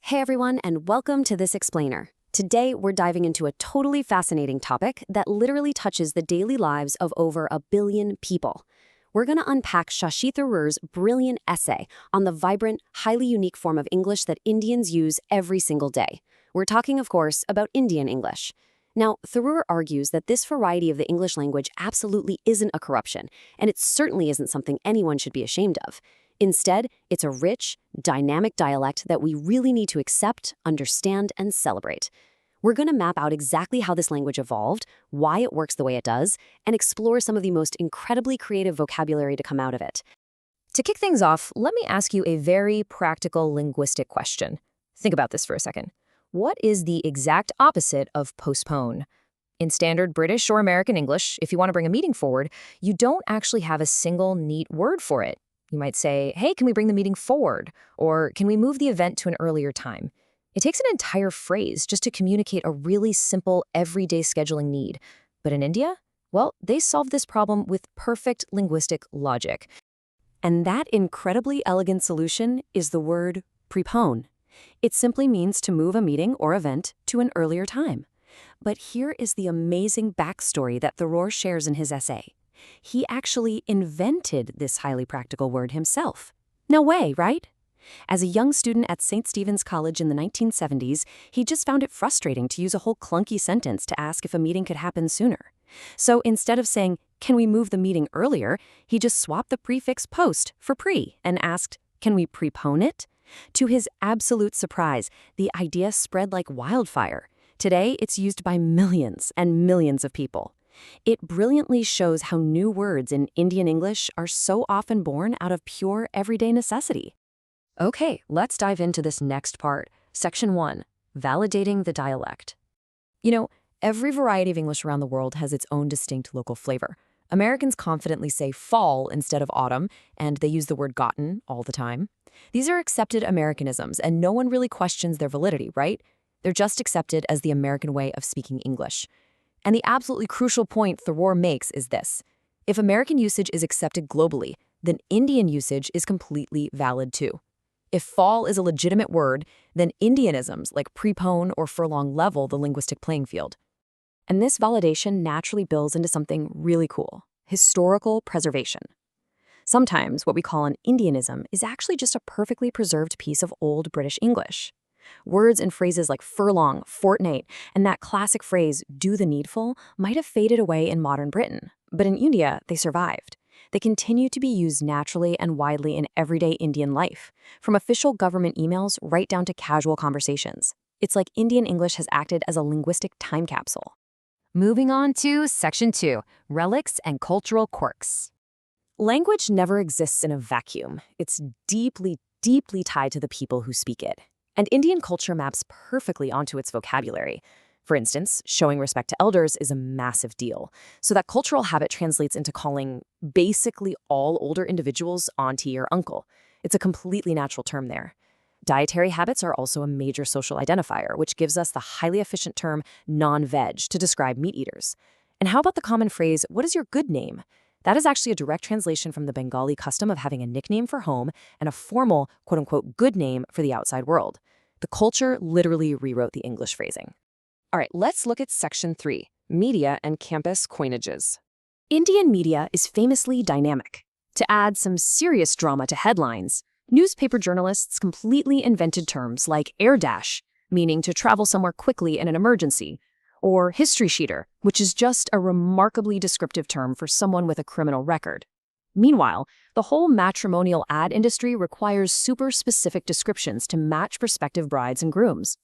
Hey everyone, and welcome to This Explainer. Today, we're diving into a totally fascinating topic that literally touches the daily lives of over 1 billion people. We're going to unpack Shashi Tharoor's brilliant essay on the vibrant, highly unique form of English that Indians use every single day. We're talking, of course, about Indian English. Now, Tharoor argues that this variety of the English language absolutely isn't a corruption, and it certainly isn't something anyone should be ashamed of. Instead, it's a rich, dynamic dialect that we really need to accept, understand, and celebrate. We're going to map out exactly how this language evolved, why it works the way it does, and explore some of the most incredibly creative vocabulary to come out of it. To kick things off, let me ask you a very practical linguistic question. Think about this for a second. What is the exact opposite of postpone? In standard British or American English, if you want to bring a meeting forward, you don't actually have a single neat word for it. You might say, hey, can we bring the meeting forward? Or can we move the event to an earlier time? It takes an entire phrase just to communicate a really simple, everyday scheduling need. But in India, well, they solved this problem with perfect linguistic logic. And that incredibly elegant solution is the word prepone. It simply means to move a meeting or event to an earlier time. But here is the amazing backstory that Tharoor shares in his essay. He actually invented this highly practical word himself. No way, right? As a young student at St. Stephen's College in the 1970s, he just found it frustrating to use a whole clunky sentence to ask if a meeting could happen sooner. So instead of saying, can we move the meeting earlier, he just swapped the prefix post for pre and asked, can we prepone it? To his absolute surprise, the idea spread like wildfire. Today, it's used by millions and millions of people. It brilliantly shows how new words in Indian English are so often born out of pure everyday necessity. Okay, let's dive into this next part. Section 1, validating the dialect. You know, every variety of English around the world has its own distinct local flavor. Americans confidently say fall instead of autumn, and they use the word gotten all the time. These are accepted Americanisms, and no one really questions their validity, right? They're just accepted as the American way of speaking English. And the absolutely crucial point Tharoor makes is this. If American usage is accepted globally, then Indian usage is completely valid too. If fall is a legitimate word, then Indianisms like prepone or furlong level the linguistic playing field. And this validation naturally builds into something really cool, historical preservation. Sometimes what we call an Indianism is actually just a perfectly preserved piece of old British English. Words and phrases like furlong, fortnight, and that classic phrase, do the needful, might have faded away in modern Britain. But in India, they survived. They continue to be used naturally and widely in everyday Indian life, from official government emails right down to casual conversations. It's like Indian English has acted as a linguistic time capsule. Moving on to Section 2, relics and cultural quirks. Language never exists in a vacuum. It's deeply, deeply tied to the people who speak it. And Indian culture maps perfectly onto its vocabulary. For instance, showing respect to elders is a massive deal. So that cultural habit translates into calling basically all older individuals auntie or uncle. It's a completely natural term there. Dietary habits are also a major social identifier, which gives us the highly efficient term non-veg to describe meat eaters. And how about the common phrase, what is your good name? That is actually a direct translation from the Bengali custom of having a nickname for home and a formal, quote-unquote, good name for the outside world. The culture literally rewrote the English phrasing. All right, let's look at Section 3, media and campus coinages. Indian media is famously dynamic. To add some serious drama to headlines, newspaper journalists completely invented terms like air dash, meaning to travel somewhere quickly in an emergency, or history sheeter, which is just a remarkably descriptive term for someone with a criminal record. Meanwhile, the whole matrimonial ad industry requires super specific descriptions to match prospective brides and grooms.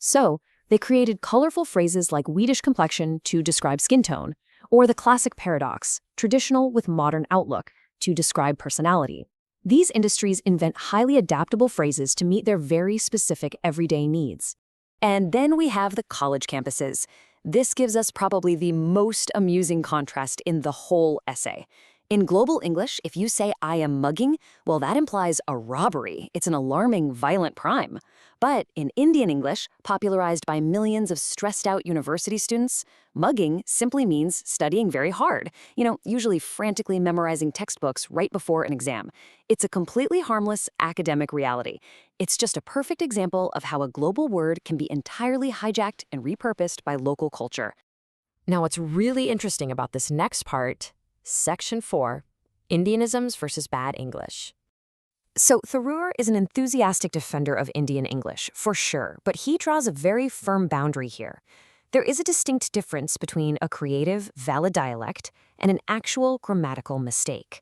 So, they created colorful phrases like wheatish complexion to describe skin tone, or the classic paradox, traditional with modern outlook, to describe personality. These industries invent highly adaptable phrases to meet their very specific everyday needs. And then we have the college campuses. This gives us probably the most amusing contrast in the whole essay. In global English, if you say I am mugging, well, that implies a robbery. It's an alarming, violent crime. But in Indian English, popularized by millions of stressed out university students, mugging simply means studying very hard, usually frantically memorizing textbooks right before an exam. It's a completely harmless academic reality. It's just a perfect example of how a global word can be entirely hijacked and repurposed by local culture. Now, what's really interesting about this next part, Section 4, Indianisms versus Bad English. So Tharoor is an enthusiastic defender of Indian English, for sure, but he draws a very firm boundary here. There is a distinct difference between a creative, valid dialect and an actual grammatical mistake.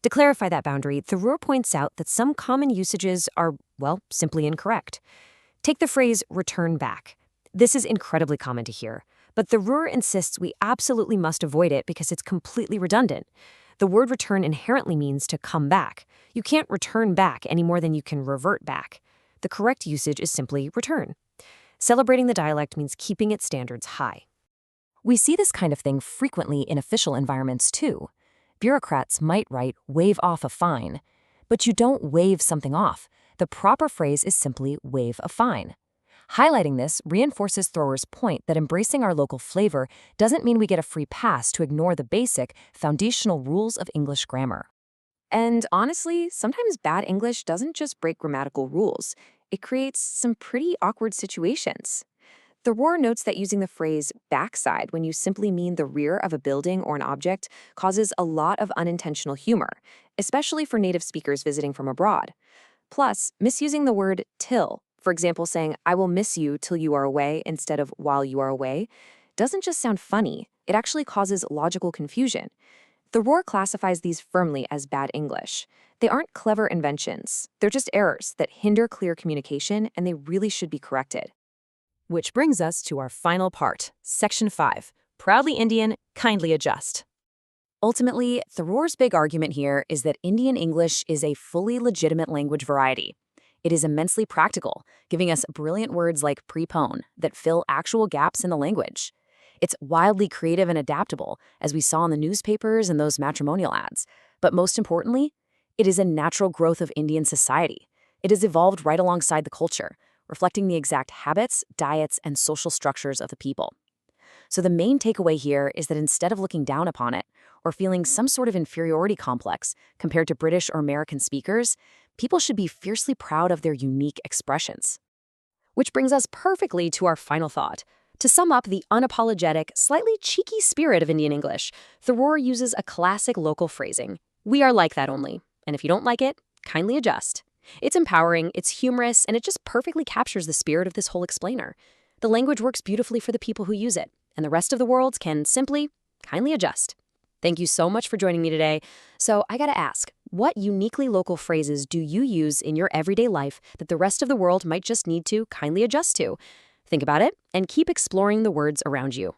To clarify that boundary, Tharoor points out that some common usages are, well, simply incorrect. Take the phrase return back. This is incredibly common to hear, but Tharoor insists we absolutely must avoid it because it's completely redundant. The word return inherently means to come back. You can't return back any more than you can revert back. The correct usage is simply return. Celebrating the dialect means keeping its standards high. We see this kind of thing frequently in official environments too. Bureaucrats might write, waive off a fine. But you don't waive something off. The proper phrase is simply waive a fine. Highlighting this reinforces Tharoor's point that embracing our local flavor doesn't mean we get a free pass to ignore the basic, foundational rules of English grammar. And honestly, sometimes bad English doesn't just break grammatical rules. It creates some pretty awkward situations. Tharoor notes that using the phrase backside when you simply mean the rear of a building or an object causes a lot of unintentional humor, especially for native speakers visiting from abroad. Plus, misusing the word till, for example, saying, I will miss you till you are away instead of while you are away, doesn't just sound funny, it actually causes logical confusion. Tharoor classifies these firmly as bad English. They aren't clever inventions. They're just errors that hinder clear communication, and they really should be corrected. Which brings us to our final part, Section 5, Proudly Indian, Kindly Adjust. Ultimately, Tharoor's big argument here is that Indian English is a fully legitimate language variety. It is immensely practical, giving us brilliant words like prepone that fill actual gaps in the language. It's wildly creative and adaptable, as we saw in the newspapers and those matrimonial ads. But most importantly, it is a natural growth of Indian society. It has evolved right alongside the culture, reflecting the exact habits, diets, and social structures of the people. So the main takeaway here is that instead of looking down upon it or feeling some sort of inferiority complex compared to British or American speakers, people should be fiercely proud of their unique expressions. Which brings us perfectly to our final thought. To sum up the unapologetic, slightly cheeky spirit of Indian English, Tharoor uses a classic local phrasing. We are like that only, and if you don't like it, kindly adjust. It's empowering, it's humorous, and it just perfectly captures the spirit of this whole explainer. The language works beautifully for the people who use it, and the rest of the world can simply, kindly adjust. Thank you so much for joining me today. So I gotta ask, what uniquely local phrases do you use in your everyday life that the rest of the world might just need to kindly adjust to? Think about it and keep exploring the words around you.